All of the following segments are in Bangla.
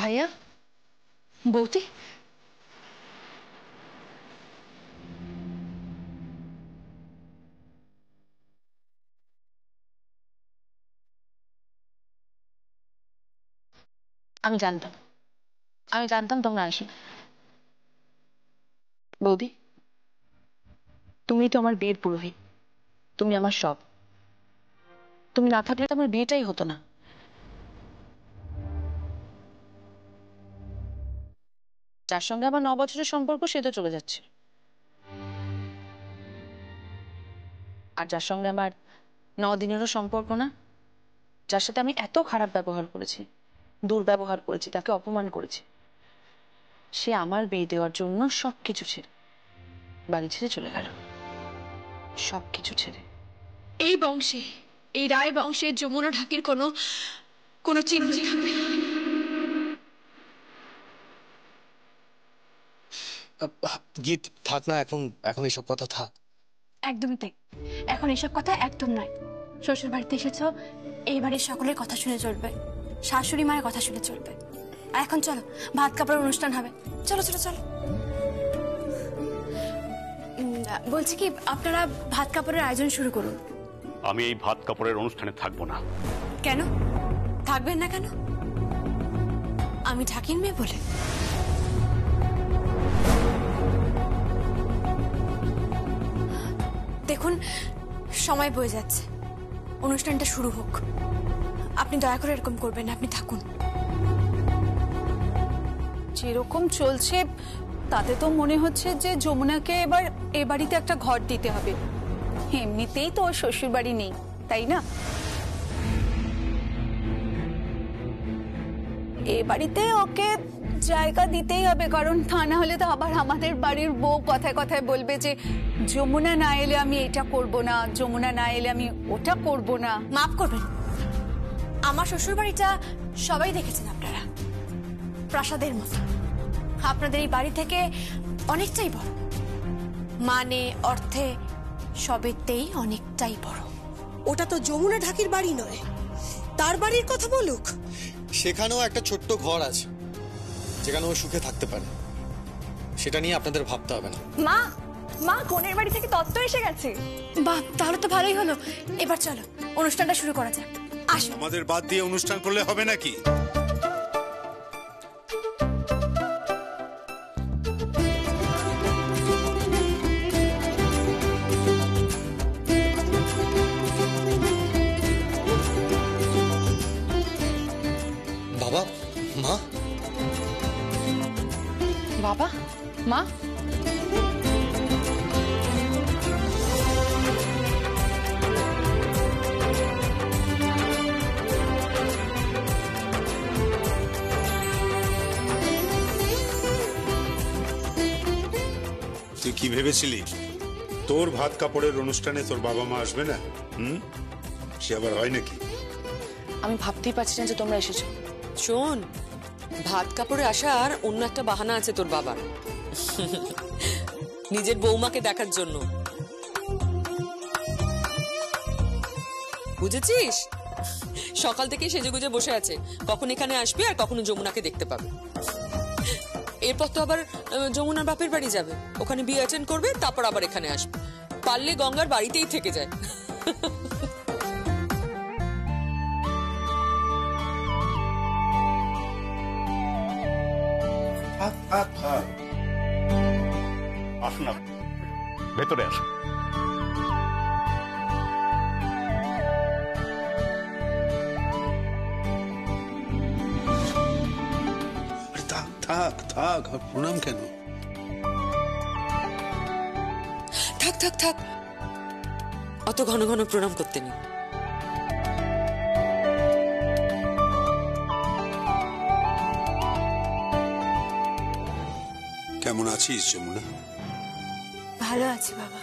ভাইয়া, বৌদি, আমি জানতাম তোমরা আসবে। বৌদি, তুমি তো আমার বিয়ের পুরোহিত, তুমি আমার সব। তুমি না থাকলে তো আমার বিয়েটাই হতো না। যার সঙ্গে আমার 9 বছরের সম্পর্ক সে তো চলে যাচ্ছে, আর যার সঙ্গে আমার 9 দিনেরও সম্পর্ক না, যার সাথে আমি এত খারাপ ব্যবহার করেছি, দুর্ব্যবহার করেছি, তাকে অপমান করেছি, সে আমার বিয়ে দেওয়ার জন্য সবকিছু ছেড়ে বাড়ি ছেড়ে চলে গেল, সবকিছু ছেড়ে। এই বংশে, এই রায় বংশে যমুনা ঢাকির কোনো চিহ্ন থাকবে না। গীত থাক না, এখন এইসব কথা থাক। একদমই তাই, এখন এসব কথা একদম নয়। শ্বশুর বাড়িতে এসেছো, এই বাড়ির সকলের কথা শুনে চলবে, শাশুড়ি মায়ের কথা শুনে চলবে। আর এখন চলো, ভাত কাপড়ের অনুষ্ঠান হবে। চলো চলো চলো। বলছি কি, আপনারা ভাত কাপড়ের আয়োজন শুরু করুন। আমি এই ভাত কাপড়ের অনুষ্ঠানে থাকবো না। কেন থাকবেন না? কেন? আমি ঢাকির মেয়ে বলে? দেখুন, সময় বয়ে যাচ্ছে, অনুষ্ঠানটা শুরু হোক। আপনি দয়া করে এরকম করবেন না, আপনি থাকুন। যেরকম চলছে তাতে তো মনে হচ্ছে যে যমুনাকে এবার এ বাড়িতে একটা ঘর দিতে হবে। এমনিতেই তো ওর শ্বশুর বাড়ি নেই, তাই না? এ বাড়িতে ওকে জায়গা দিতেই হবে, কারণ তা না হলে তো আবার আমাদের বাড়ির বউ কথায় কথায় বলবে যে যমুনা না এলে আমি এটা করব না, যমুনা না এলে আমি ওটা করব না। মাফ করবেন, আমার শ্বশুর বাড়িটা সবাই দেখেছেন আপনারা, প্রাসাদের মতো। আপনাদের এই বাড়ি থেকে অনেকটাই বড়, মানে অর্থে সবেতেই অনেকটাই বড়। ওটা তো যমুনা ঢাকির বাড়ি নয়, তার বাড়ির কথা বলুক। সেখানেও একটা ছোট্ট ঘর আছে যেখানে ও সুখে থাকতে পারে, সেটা নিয়ে আপনাদের ভাবতে হবে না। মা বোনের বাড়ি থেকে তত্ত্ব এসে গেছে। বাহ, তাহলে তো ভালোই হলো। এবার চলো অনুষ্ঠানটা শুরু করা যাক। আসো। আমাদের বাদ দিয়ে অনুষ্ঠান করলে হবে নাকি? বাবা, মা, বাবা, মা, তুই কি ভেবেছিলি তোর ভাত কাপড়ের অনুষ্ঠানে তোর বাবা মা আসবে না? সে আবার হয় নাকি? আমি ভাবতেই পারছি না যে তোমরা এসেছো। শোন, ভাত কাপড়ে আসার অন্য একটা বাহানা আছে তোর বাবার, নিজের বৌমাকে দেখার জন্য, বুঝেছিস? সকাল থেকে সেজেগুজে বসে আছে, কখন এখানে আসবে আর কখনো যমুনাকে দেখতে পাবে। এরপর তো আবার যমুনার বাপের বাড়ি যাবে, ওখানে বিয়ে অ্যাটেন্ড করবে, তারপর আবার এখানে আসবে। পারলে গঙ্গার বাড়িতেই থেকে যায়। আসুন না, ভেতরে আসুন। থাক থাক, প্রণাম কেন? থাক থাক থাক, অত ঘন ঘন প্রণাম করতে নেই। কেমন আছিস যমুনা? ভালো আছি বাবা,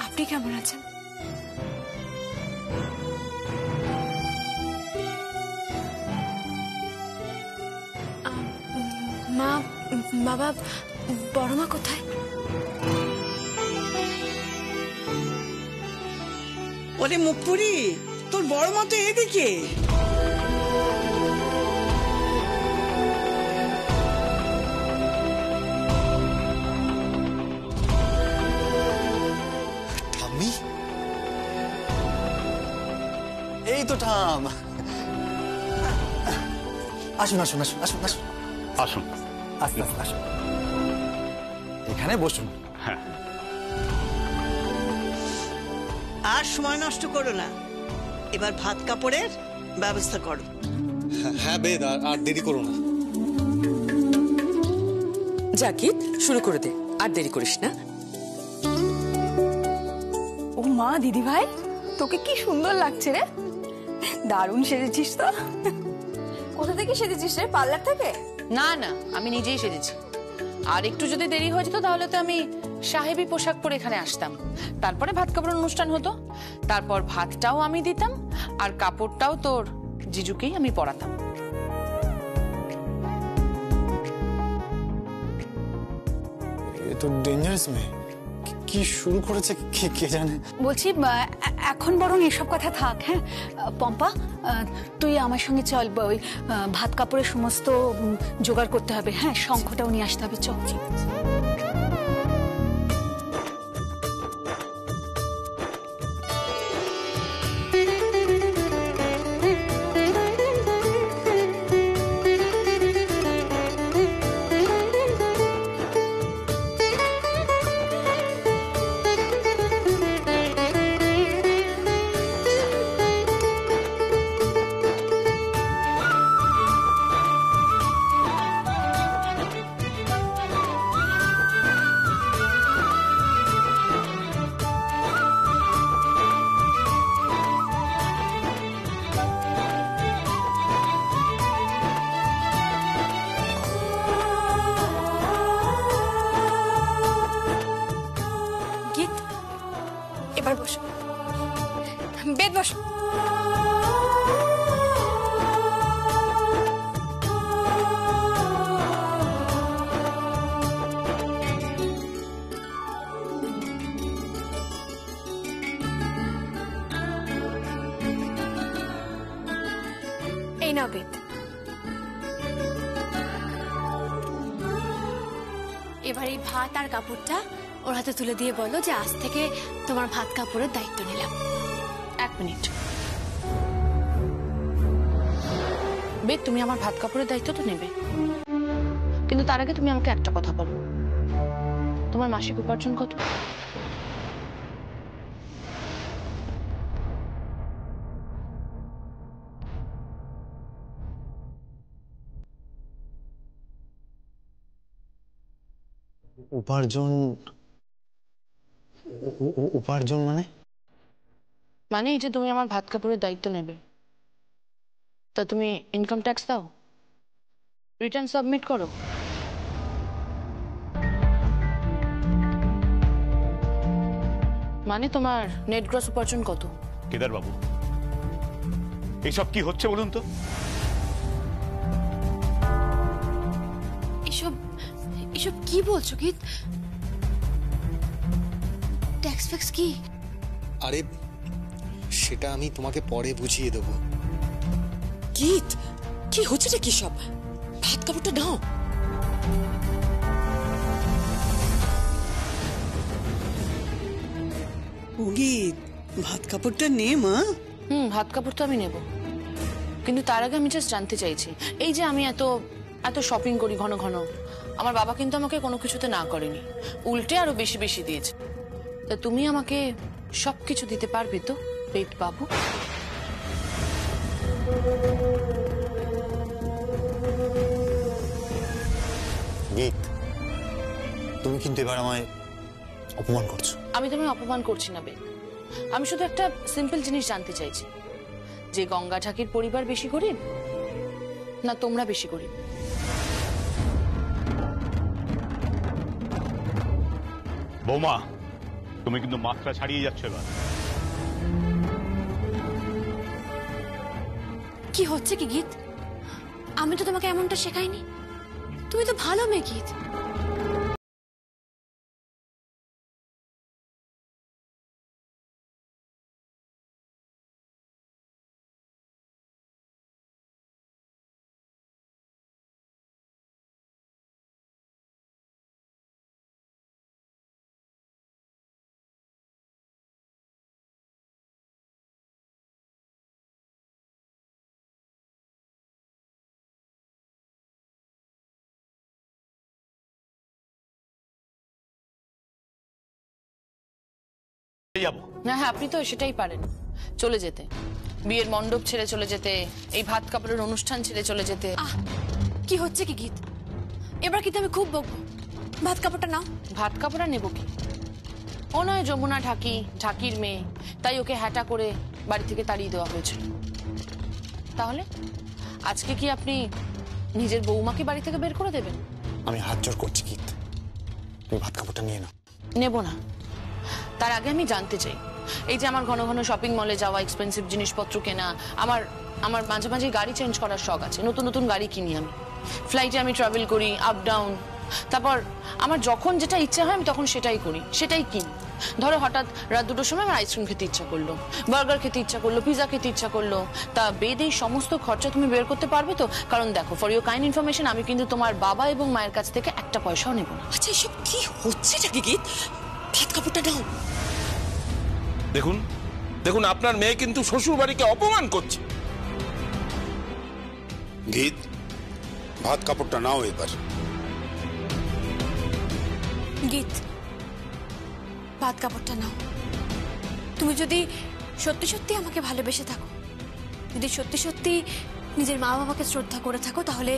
আপনি কেমন আছেন? মা, বাবা, বড় মা কোথায়? ওরে মুখপুরি, তোর বড় মা তো এদিকে। তো ঠাম। আসুন আসুন আসুন আসুন আসুন আসুন। আস্তে আস্তে আসুন, এখানে বসুন। হ্যাঁ, আর সময় নষ্ট করো না, এবার ভাত কাপড়ের ব্যবস্থা করো। হ্যাঁ বেদ, আর দেরি করো না। জাকির শুরু করে দে, আর দেরি করিস না। ও মা, দিদি ভাই, তোকে কি সুন্দর লাগছে রে, দারুণ সেজেছিস তো। কোথা থেকে সেজেছিস রে, পার্লার থেকে? না না, আমি নিজেই সেজেছি। আর একটু যদি দেরি হয়ে যেত তাহলে তো আমি সাহেবী পোশাক পরে এখানে আসতাম, তারপরে ভাত কাপড়ের অনুষ্ঠান হতো, তারপর ভাতটাও আমি দিতাম আর কাপড়টাও তোর জিজুকেই আমি পরাতাম। এ তো ডেঞ্জারাস মেয়ে, কি শুরু করেছে কে জানে। বলছি এখন বরং এসব কথা থাক। হ্যাঁ পম্পা, তুই আমার সঙ্গে চল, ওই ভাত কাপড়ের সমস্ত জোগাড় করতে হবে। হ্যাঁ, শঙ্খটাও নিয়ে আসতে হবে, চল। গীত, এবার বসো, বেদ বসো। এই নাও বেদ, এবার এই ভাত আর কাপড়টা ওর হাতে তুলে দিয়ে বলো যে আজ থেকে তোমার ভাত কাপড়ের দায়িত্ব নিলাম। এক মিনিট বেদ, তুমি আমার ভাত কাপড়ের দায়িত্ব তো নেবে, কিন্তু তার আগে তুমি আমাকে একটা কথা বলো, তোমার মাসিক উপার্জন কত? উপার্জন? উপার্জন মানে? মানে এই যে তুমি আমার ভাত কাপড়ের দায়িত্ব নেবে, তা তুমি ইনকাম ট্যাক্স দাও, রিটার্ন সাবমিট করো। মানে তোমার নেট গ্রস উপার্জন কত? কেদার বাবু, এইসব কি হচ্ছে বলুন তো? এসব এসব কি বলছো গীত? ট্যাক্স ফ্যাক্স কি? আরে সেটা আমি তোমাকে পরে বুঝিয়ে দেবো। গীত, কি হচ্ছে রে কি সব? ভাত কাপড়টা নাও। গীত, ভাত কাপড়টা নে মা। ভাত কাপড় তো আমি নেব, কিন্তু তার আগে আমি জাস্ট জানতে চাইছি, এই যে আমি এত এত শপিং করি ঘন ঘন, আমার বাবা কিন্তু আমাকে কোনো কিছুতে না করেনি, উল্টে আরো বেশি বেশি দিয়েছে। তা তুমি আমাকে সবকিছু দিতে পারবে তো পেট বাবু? গীত, তুমি কিন্তু এবার আমায় অপমান করছো। আমি তোমায় অপমান করছি না বে, আমি শুধু একটা সিম্পল জিনিস জানতে চাইছি, যে গঙ্গা ঠাকির পরিবার বেশি গরিব না তোমরা বেশি গরিব? বৌমা, তুমি কিন্তু মাত্রা ছাড়িয়ে যাচ্ছ এবার। কি হচ্ছে কি গীত? আমি তো তোমাকে এমনটা শেখাইনি, তুমি তো ভালো মেয়ে গীত। যাবো না, হ্যাঁ, আপনি তো সেটাই পারেন, চলে যেতে, বিয়ের মণ্ডপ ছেড়ে চলে যেতে, এই ভাত কাপড়ের অনুষ্ঠান ছেড়ে চলে যেতে। কি হচ্ছে কি গীত? এবার কিন্তু আমি খুব বকবো। ভাত কাপড়টা নাও। ভাত কাপড়া নেবো কি? ও নয় যমুনা ঢাকির মেয়ে, তাই ওকে হ্যাটা করে বাড়ি থেকে তাড়িয়ে দেওয়া হয়েছিল। তাহলে আজকে কি আপনি নিজের বৌমাকে বাড়ি থেকে বের করে দেবেন? আমি হাত জোর করছি গীত, তুমি ভাত কাপড়টা নিয়ে নাও। নেব না। তার আগে আমি জানতে চাই, এই যে আমার ঘন ঘন শপিং মলে যাওয়া, এক্সপেন্সিভ জিনিসপত্র কেনা, আমার মাঝে মাঝে গাড়ি চেঞ্জ করার শখ আছে, নতুন নতুন গাড়ি কিনি আমি, ফ্লাইটে আমি ট্রাভেল করি আপ ডাউন, তারপর আমার যখন যেটা ইচ্ছা হয় আমি তখন সেটাই করি, সেটাই কিনি। ধরো হঠাৎ রাত 2টোর সময় আমার আইসক্রিম খেতে ইচ্ছা করলো, বার্গার খেতে ইচ্ছা করলো, পিজা খেতে ইচ্ছা করলো, তা বেদ এই সমস্ত খরচা তুমি বের করতে পারবে তো? কারণ দেখো, ফর ইউর কাইন্ড ইনফরমেশন, আমি কিন্তু তোমার বাবা এবং মায়ের কাছ থেকে একটা পয়সাও নেব না। আচ্ছা, এসব কি হচ্ছে নাকি গীত? ভাত কাপড়টা নাও। দেখুন দেখুন, আপনার মেয়ে কিন্তু শ্বশুর বাড়িকে অপমান করছে। গীত, ভাত কাপড়টা নাও এবার। গীত, ভাত কাপড়টা নাও। তুমি যদি সত্যি সত্যি আমাকে ভালোবেসে থাকো, যদি সত্যি সত্যি নিজের মা বাবাকে শ্রদ্ধা করে থাকো, তাহলে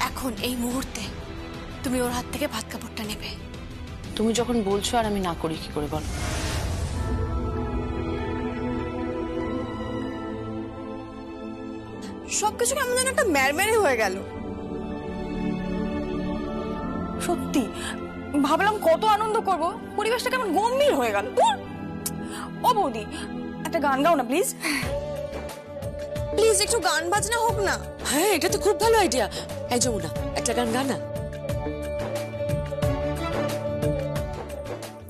এখন এই মুহূর্তে তুমি ওর হাত থেকে ভাত কাপড়টা নেবে। তুমি যখন বলছো আর আমি না করি কি করে বলো? সবকিছু কেমন যেন একটা ম্যারম্যারে হয়ে গেল। সত্যি ভাবলাম কত আনন্দ করব, পরিবেশটা কেমন গম্ভীর হয়ে গেল। ও বৌদি, একটা গান গাও না প্লিজ। প্লিজ একটু গান বাজনা হোক না। হ্যাঁ, এটা তো খুব ভালো আইডিয়া। এই যমুনা, একটা গান গানা।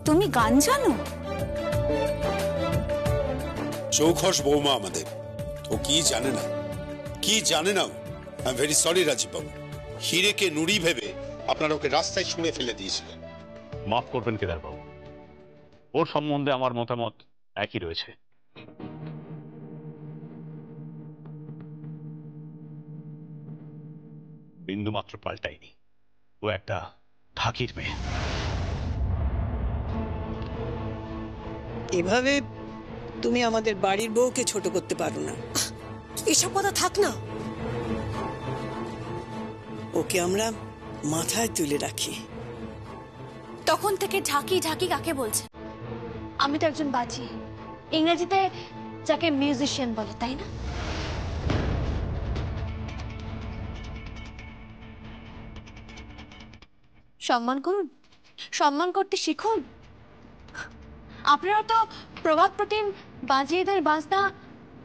তুমি গান জানো? চৌখস বৌমা আমাদের, ও কি জানে না, কি জানে না। I am very sorry Rajiv বাবু, হিরেকে নুড়ি ভেবে আপনারা ওকে রাস্তায় ছুঁড়ে ফেলে দিয়েছিলেন। মাফ করবেন কেদার বাবু, ওর সম্বন্ধে আমার মতামত একই রয়েছে। বিন্দু মাত্র পাল্টায়নি, ও একটা ঢাকির মেয়ে। এভাবে তুমি আমাদের বাড়ির বউকে ছোট করতে পারো না। এসব কথা থাক না। ওকে আমরা মাথায় তুলে রাখি। তখন থেকে ঢাকি ঢাকি কাকে বলছে? আমি তো একজন বাজি, ইংরেজিতে যাকে মিউজিশিয়ান বলে, তাই না? সম্মান করুন, সম্মান করতে শিখুন। আপনারা তো প্রভাত প্রতিম বাজিয়েদের বাজনা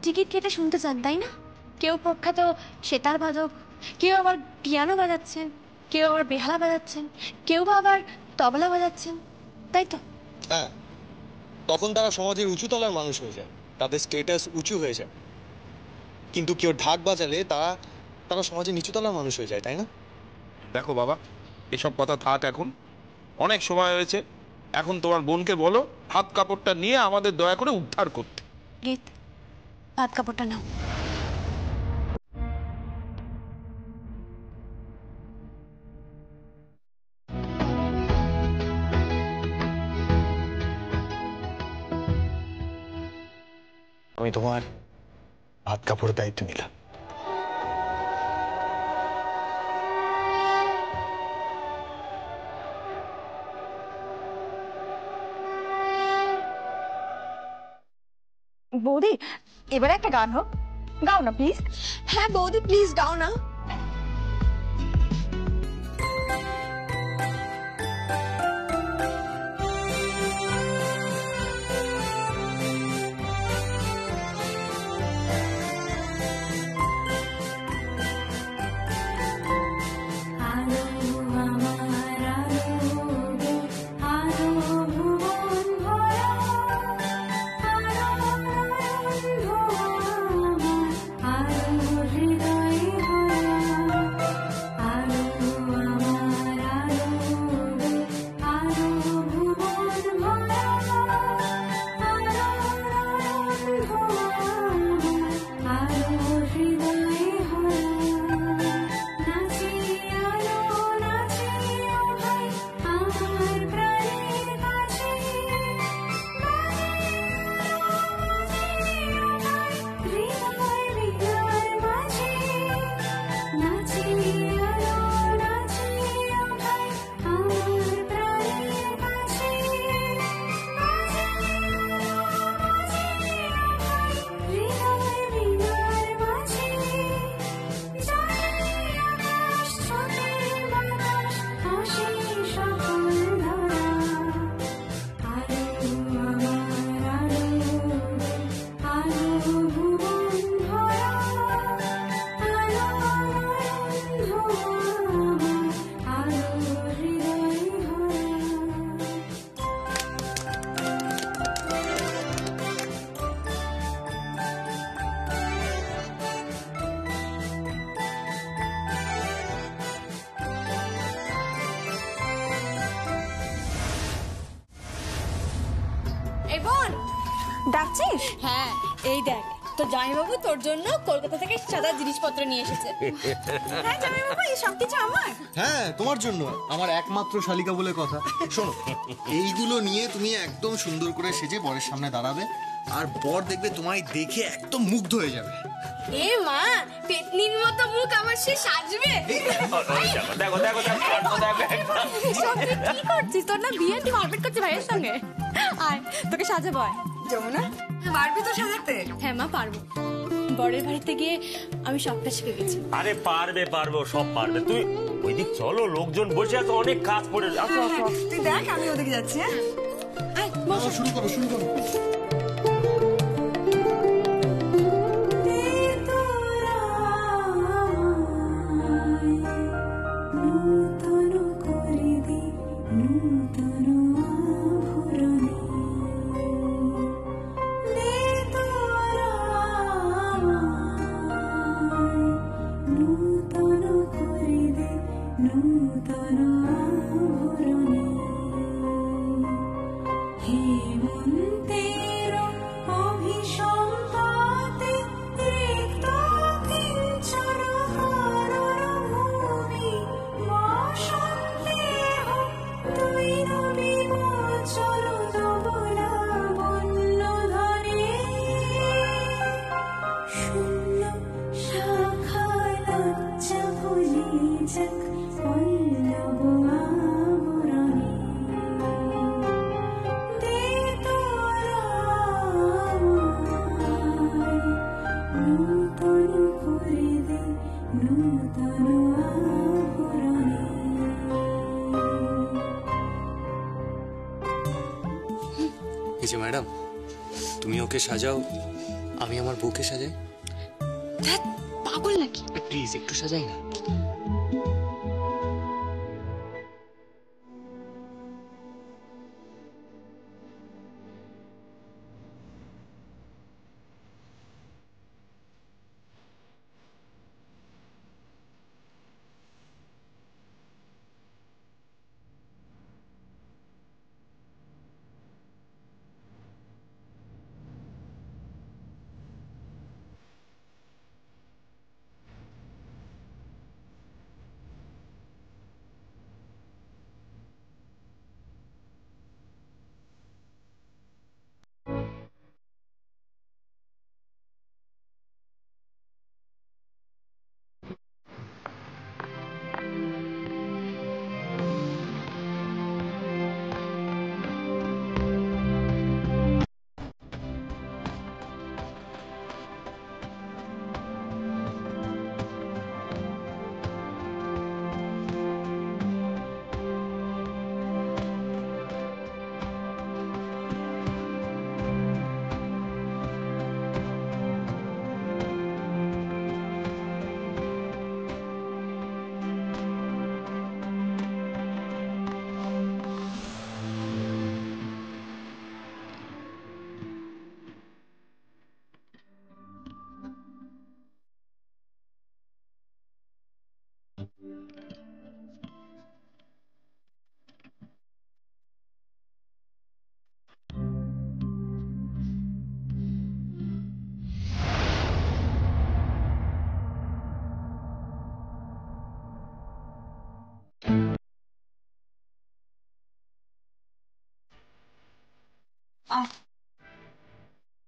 টিকিট কেটে শুনতে চান, তাই না? কেউ প্রখ্যাত সেতার বাদক, কেউ আবার পিয়ানো বাজাচ্ছেন, কেউ আবার বেহালা বাজাচ্ছেন, কেউ আবার তবলা বাজাচ্ছেন, তাই তো? হ্যাঁ, তখন তারা সমাজের উঁচু তলার মানুষ হয়ে যায়, তাদের স্টেটাস উঁচু হয়ে যায়। কিন্তু কেউ ঢাক বাজালে তারা সমাজের নিচু তলার মানুষ হয়ে যায়, তাই না? দেখো বাবা, এসব কথা থাক, এখন অনেক সময় হয়েছে। এখন তোমার বোনকে বলো হাত কাপড়টা নিয়ে আমাদের দয়া করে উদ্ধার করতে। গীত, ভাত কাপড়টা নাও। আমি তোমার ভাত কাপড়ের দায়িত্ব নিলাম। বৌদি, এবারে একটা গান হোক, গাও না প্লিজ। হ্যাঁ বৌদি, প্লিজ গাও না। হৃদয় ডাকছিস? হ্যাঁ, এই দেখ তোর জামাইবাবু তোর জন্য কলকাতা থেকে সাদা জিনিসপত্র নিয়ে এসেছে। হ্যাঁ জামাইবাবু, এই সব কিছু আমার? হ্যাঁ তোমার জন্য, আমার একমাত্র শালিকা বলে কথা। শোনো, এইগুলো নিয়ে তুমি একদম সুন্দর করে সেজে বরের সামনে দাঁড়াবে, আর বর দেখবে তোমায় দেখে একদম মুগ্ধ হয়ে যাবে। এ মা, পেতনির মতো মুখ আমার সে সাজবে। দেখো দেখো কি করছিস? তোর না বিয়ে, তুই মারপিট করছিস ভাইয়ের সঙ্গে? আয় তোকে সাজাবো। আয় যমুনা, পারবি তো সাজাতে? হ্যাঁ মা, পারবো। বরের বাড়িতে গিয়ে আমি সবটা শিখে গেছি। আরে পারবে পারবো, সব পারবে। তুই ওইদিক চলো, লোকজন বসে আছে, অনেক কাজ পড়ে। তুই দেখ, আমি ওদিকে যাচ্ছি। হ্যাঁ শুরু করো, শুরু করো। এই যে ম্যাডাম, তুমি ওকে সাজাও, আমি আমার বউকে সাজাই। পাগল নাকি? প্লিজ একটু সাজাই না।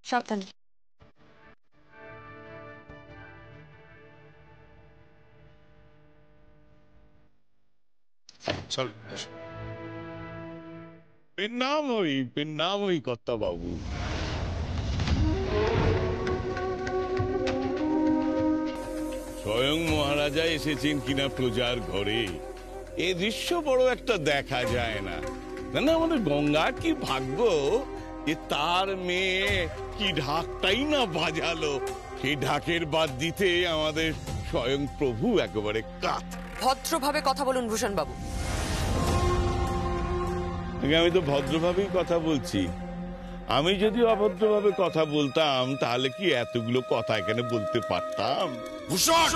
সাবধানে। চল। পেন্নামই কর্তা বাবু। স্বয়ং মহারাজা এসেছেন কিনা প্রজার ঘরে, এ দৃশ্য বড় একটা দেখা যায় না। না আমাদের গঙ্গা কি ভাগ্য যে তার মেয়ে কি ঢাকটাই না বাজালো, সেই ঢাকের বাদ দিতে আমাদের স্বয়ং প্রভু একেবারে কাত। ভদ্রভাবে কথা বলুন ভূষণ বাবু। আমি তো ভদ্রভাবেই কথা বলছি। আমি যদি অভদ্রভাবে কথা বলতাম তাহলে কি এতগুলো কথা এখানে বলতে পারতাম? ভূষণ!